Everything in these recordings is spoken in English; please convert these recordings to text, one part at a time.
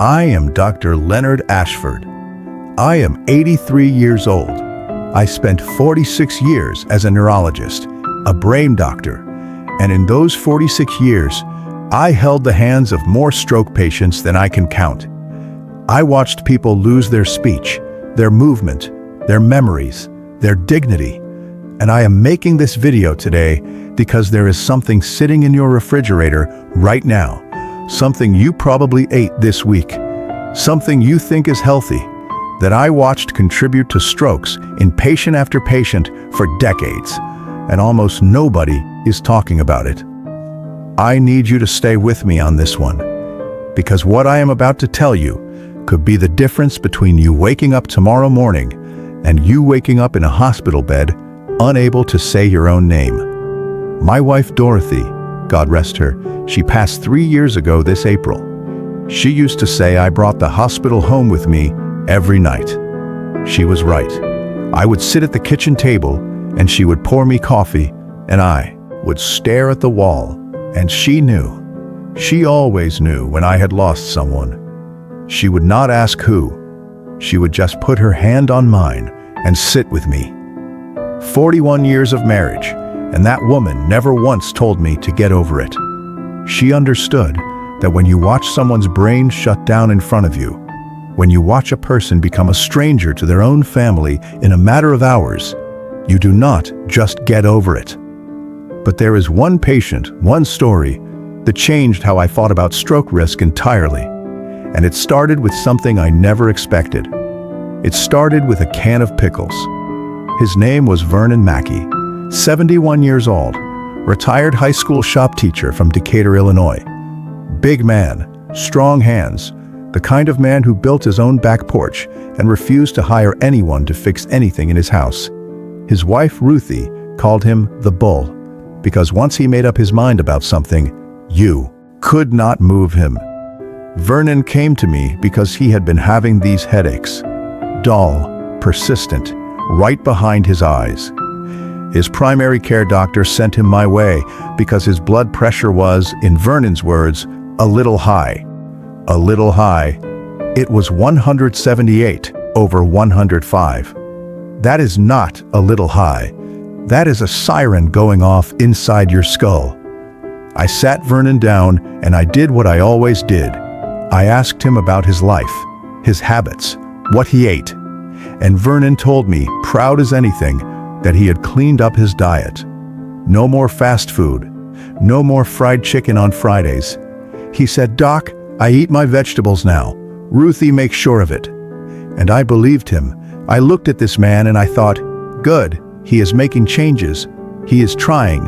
I am Dr. Leonard Ashford. I am 83 years old. I spent 46 years as a neurologist, a brain doctor, and in those 46 years, I held the hands of more stroke patients than I can count. I watched people lose their speech, their movement, their memories, their dignity, and I am making this video today because there is something sitting in your refrigerator right now, something you probably ate this week, something you think is healthy, that I watched contribute to strokes in patient after patient for decades, and almost nobody is talking about it. I need you to stay with me on this one, because what I am about to tell you could be the difference between you waking up tomorrow morning and you waking up in a hospital bed, unable to say your own name. My wife Dorothy, God rest her, she passed 3 years ago this April. She used to say I brought the hospital home with me every night. She was right. I would sit at the kitchen table and she would pour me coffee and I would stare at the wall, and she knew. She always knew when I had lost someone. She would not ask who. She would just put her hand on mine and sit with me. 41 years of marriage, and that woman never once told me to get over it. She understood that when you watch someone's brain shut down in front of you, when you watch a person become a stranger to their own family in a matter of hours, you do not just get over it. But there is one patient, one story, that changed how I thought about stroke risk entirely. And it started with something I never expected. It started with a can of pickles. His name was Vernon Mackey, 71 years old, retired high school shop teacher from Decatur, Illinois. Big man, strong hands, the kind of man who built his own back porch and refused to hire anyone to fix anything in his house. His wife, Ruthie, called him the Bull, because once he made up his mind about something, you could not move him. Vernon came to me because he had been having these headaches, dull, persistent, right behind his eyes. His primary care doctor sent him my way because his blood pressure was, in Vernon's words, a little high. A little high. It was 178 over 105. That is not a little high. That is a siren going off inside your skull. I sat Vernon down and I did what I always did. I asked him about his life, his habits, what he ate. And Vernon told me, proud as anything, that he had cleaned up his diet. No more fast food. No more fried chicken on Fridays. He said, "Doc, I eat my vegetables now. Ruthie makes sure of it." And I believed him. I looked at this man and I thought, good, he is making changes. He is trying.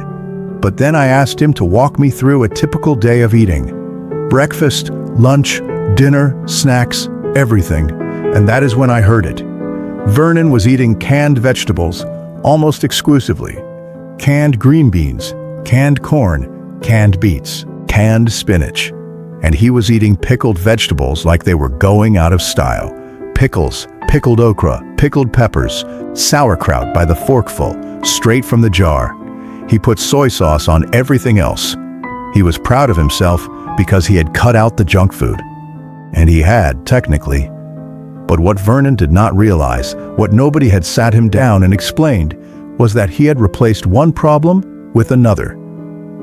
But then I asked him to walk me through a typical day of eating. Breakfast, lunch, dinner, snacks, everything. And that is when I heard it. Vernon was eating canned vegetables, almost exclusively. Canned green beans, canned corn, canned beets, canned spinach. And he was eating pickled vegetables like they were going out of style. Pickles, pickled okra, pickled peppers, sauerkraut by the forkful, straight from the jar. He put soy sauce on everything else. He was proud of himself because he had cut out the junk food. And he had, technically. But what Vernon did not realize, what nobody had sat him down and explained, was that he had replaced one problem with another.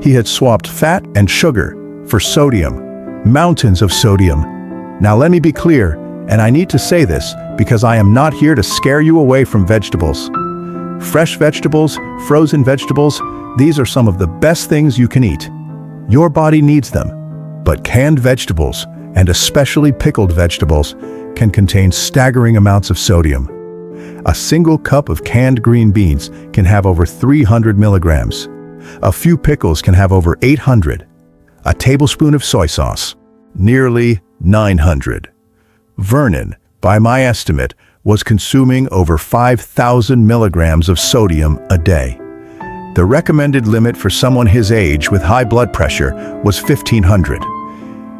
He had swapped fat and sugar for sodium, mountains of sodium. Now let me be clear, and I need to say this because I am not here to scare you away from vegetables. Fresh vegetables, frozen vegetables, these are some of the best things you can eat. Your body needs them. But canned vegetables, and especially pickled vegetables, can contain staggering amounts of sodium. A single cup of canned green beans can have over 300 milligrams. A few pickles can have over 800. A tablespoon of soy sauce, nearly 900. Vernon, by my estimate, was consuming over 5,000 milligrams of sodium a day. The recommended limit for someone his age with high blood pressure was 1,500.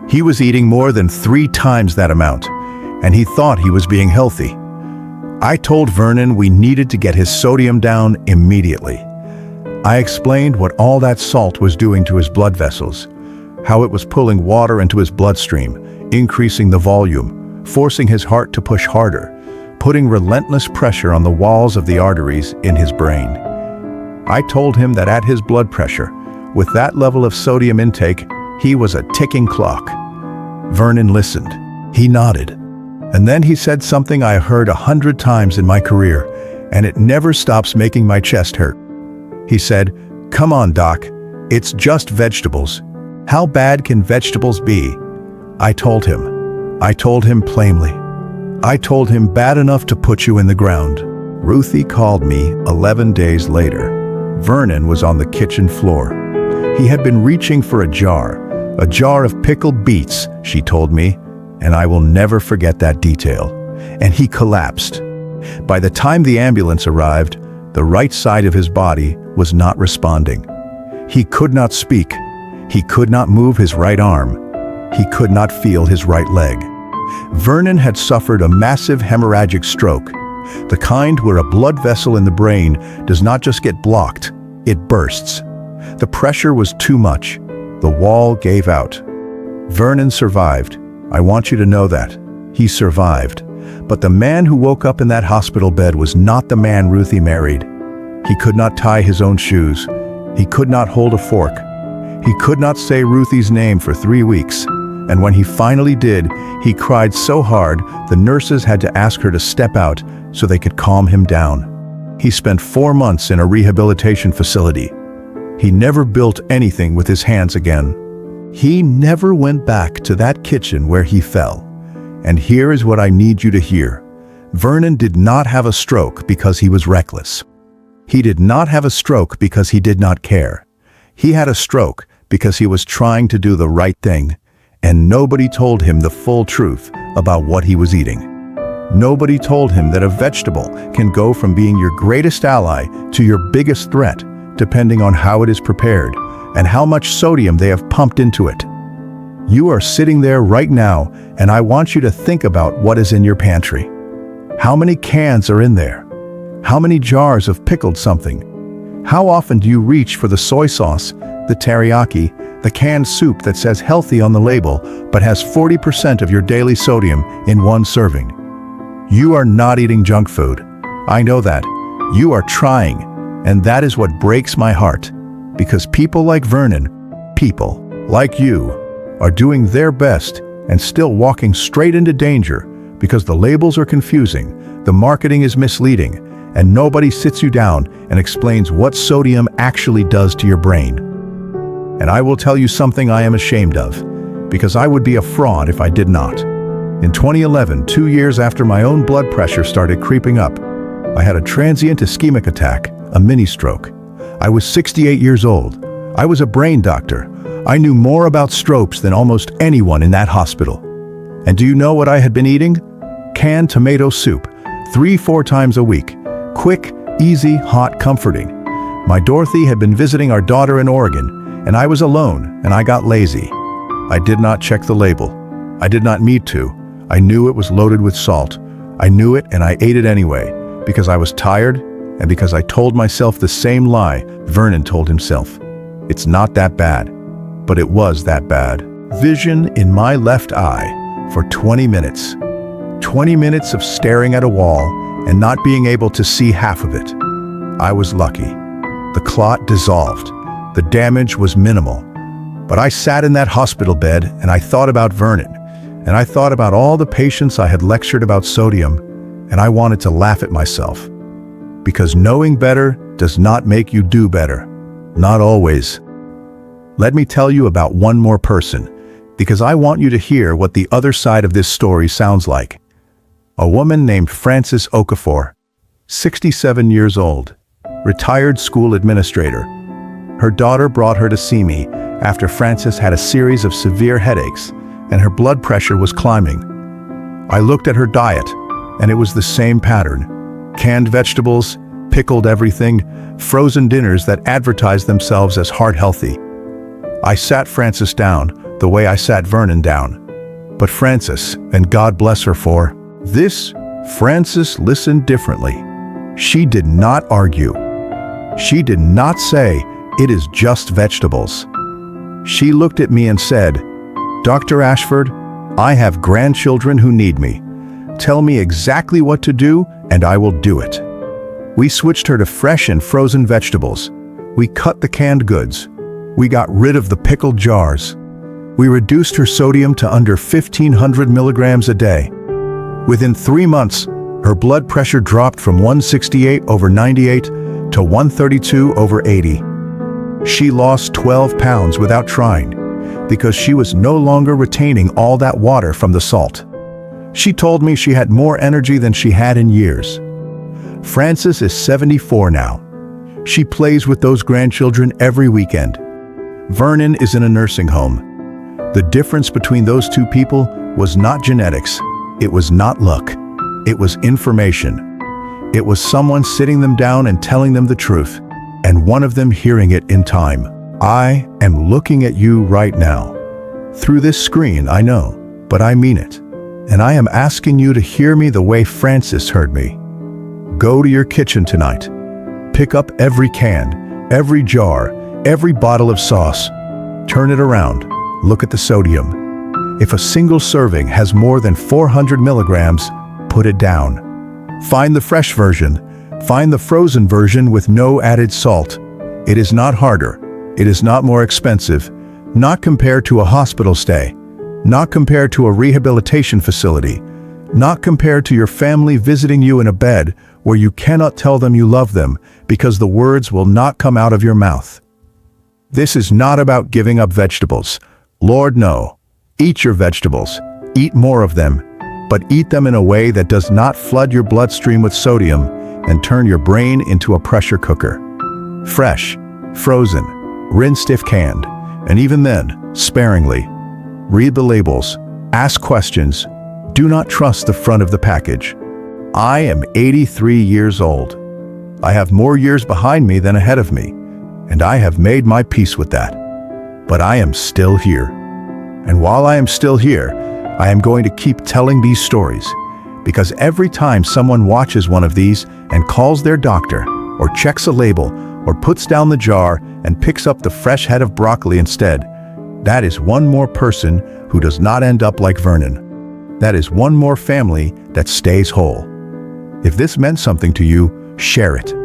He was eating more than 3 times that amount, and he thought he was being healthy. I told Vernon we needed to get his sodium down immediately. I explained what all that salt was doing to his blood vessels, how it was pulling water into his bloodstream, increasing the volume, forcing his heart to push harder, putting relentless pressure on the walls of the arteries in his brain. I told him that at his blood pressure, with that level of sodium intake, he was a ticking clock. Vernon listened. He nodded. And then he said something I heard 100 times in my career, and it never stops making my chest hurt. He said, "Come on, Doc. It's just vegetables. How bad can vegetables be?" I told him plainly. I told him bad enough to put you in the ground. Ruthie called me 11 days later. Vernon was on the kitchen floor. He had been reaching for a jar of pickled beets, she told me, and I will never forget that detail. And he collapsed. By the time the ambulance arrived, the right side of his body was not responding. He could not speak. He could not move his right arm. He could not feel his right leg. Vernon had suffered a massive hemorrhagic stroke, the kind where a blood vessel in the brain does not just get blocked, it bursts. The pressure was too much. The wall gave out. Vernon survived. I want you to know that. He survived. But the man who woke up in that hospital bed was not the man Ruthie married. He could not tie his own shoes. He could not hold a fork. He could not say Ruthie's name for 3 weeks. And when he finally did, he cried so hard the nurses had to ask her to step out so they could calm him down. He spent 4 months in a rehabilitation facility. He never built anything with his hands again. He never went back to that kitchen where he fell. And here is what I need you to hear. Vernon did not have a stroke because he was reckless. He did not have a stroke because he did not care. He had a stroke because he was trying to do the right thing, and nobody told him the full truth about what he was eating. Nobody told him that a vegetable can go from being your greatest ally to your biggest threat, depending on how it is prepared and how much sodium they have pumped into it. You are sitting there right now, and I want you to think about what is in your pantry. How many cans are in there? How many jars of pickled something? How often do you reach for the soy sauce, the teriyaki, the canned soup that says healthy on the label but has 40% of your daily sodium in one serving? You are not eating junk food. I know that. You are trying, and that is what breaks my heart, because people like Vernon, people like you, are doing their best and still walking straight into danger because the labels are confusing, the marketing is misleading, and nobody sits you down and explains what sodium actually does to your brain. And I will tell you something I am ashamed of, because I would be a fraud if I did not. In 2011, 2 years after my own blood pressure started creeping up, I had a transient ischemic attack, a mini stroke. I was 68 years old. I was a brain doctor. I knew more about strokes than almost anyone in that hospital. And do you know what I had been eating? Canned tomato soup, 3-4 times a week. Quick, easy, hot, comforting. My Dorothy had been visiting our daughter in Oregon, and I was alone, and I got lazy. I did not check the label. I did not need to. I knew it was loaded with salt. I knew it, and I ate it anyway, because I was tired, and because I told myself the same lie Vernon told himself. It's not that bad. But it was that bad. Vision in my left eye for 20 minutes. 20 minutes of staring at a wall and not being able to see half of it. I was lucky. The clot dissolved. The damage was minimal. But I sat in that hospital bed and I thought about Vernon, and I thought about all the patients I had lectured about sodium, and I wanted to laugh at myself. Because knowing better does not make you do better. Not always. Let me tell you about one more person, because I want you to hear what the other side of this story sounds like. A woman named Frances Okafor, 67 years old, retired school administrator. Her daughter brought her to see me after Frances had a series of severe headaches and her blood pressure was climbing. I looked at her diet, and it was the same pattern. Canned vegetables, pickled everything, frozen dinners that advertised themselves as heart healthy. I sat Frances down the way I sat Vernon down. But Frances, and God bless her for this, Frances listened differently. She did not argue. She did not say, "It is just vegetables." She looked at me and said, "Dr. Ashford, I have grandchildren who need me. Tell me exactly what to do, and I will do it. We switched her to fresh and frozen vegetables. We cut the canned goods. We got rid of the pickled jars. We reduced her sodium to under 1,500 milligrams a day. Within 3 months, her blood pressure dropped from 168/98 to 132/80. She lost 12 pounds without trying, because she was no longer retaining all that water from the salt. She told me she had more energy than she had in years. Frances is 74 now. She plays with those grandchildren every weekend. Vernon is in a nursing home. The difference between those two people was not genetics. It was not luck. It was information. It was someone sitting them down and telling them the truth, and one of them hearing it in time. I am looking at you right now. Through this screen, I know, but I mean it. And I am asking you to hear me the way Frances heard me. Go to your kitchen tonight. Pick up every can, every jar, every bottle of sauce. Turn it around. Look at the sodium. If a single serving has more than 400 milligrams, put it down. Find the fresh version. Find the frozen version with no added salt. It is not harder. It is not more expensive. Not compared to a hospital stay. Not compared to a rehabilitation facility. Not compared to your family visiting you in a bed where you cannot tell them you love them because the words will not come out of your mouth. This is not about giving up vegetables. Lord, no. Eat your vegetables. Eat more of them. But eat them in a way that does not flood your bloodstream with sodium and turn your brain into a pressure cooker. Fresh, frozen, rinsed if canned, and even then, sparingly. Read the labels. Ask questions. Do not trust the front of the package. I am 83 years old. I have more years behind me than ahead of me, and I have made my peace with that. But I am still here. And while I am still here, I am going to keep telling these stories, because every time someone watches one of these and calls their doctor, or checks a label, or puts down the jar and picks up the fresh head of broccoli instead, that is one more person who does not end up like Vernon. That is one more family that stays whole. If this meant something to you, share it.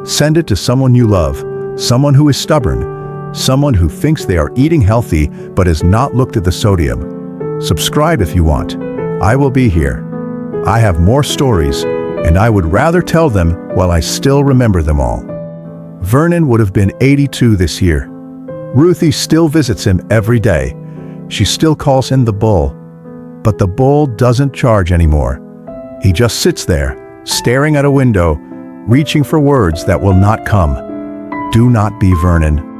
Send it to someone you love, someone who is stubborn, someone who thinks they are eating healthy but has not looked at the sodium. Subscribe if you want. I will be here. I have more stories, and I would rather tell them while I still remember them all. Vernon would have been 82 this year. Ruthie still visits him every day. She still calls him the bull. But the bull doesn't charge anymore. He just sits there, staring at a window, reaching for words that will not come. Do not be Vernon.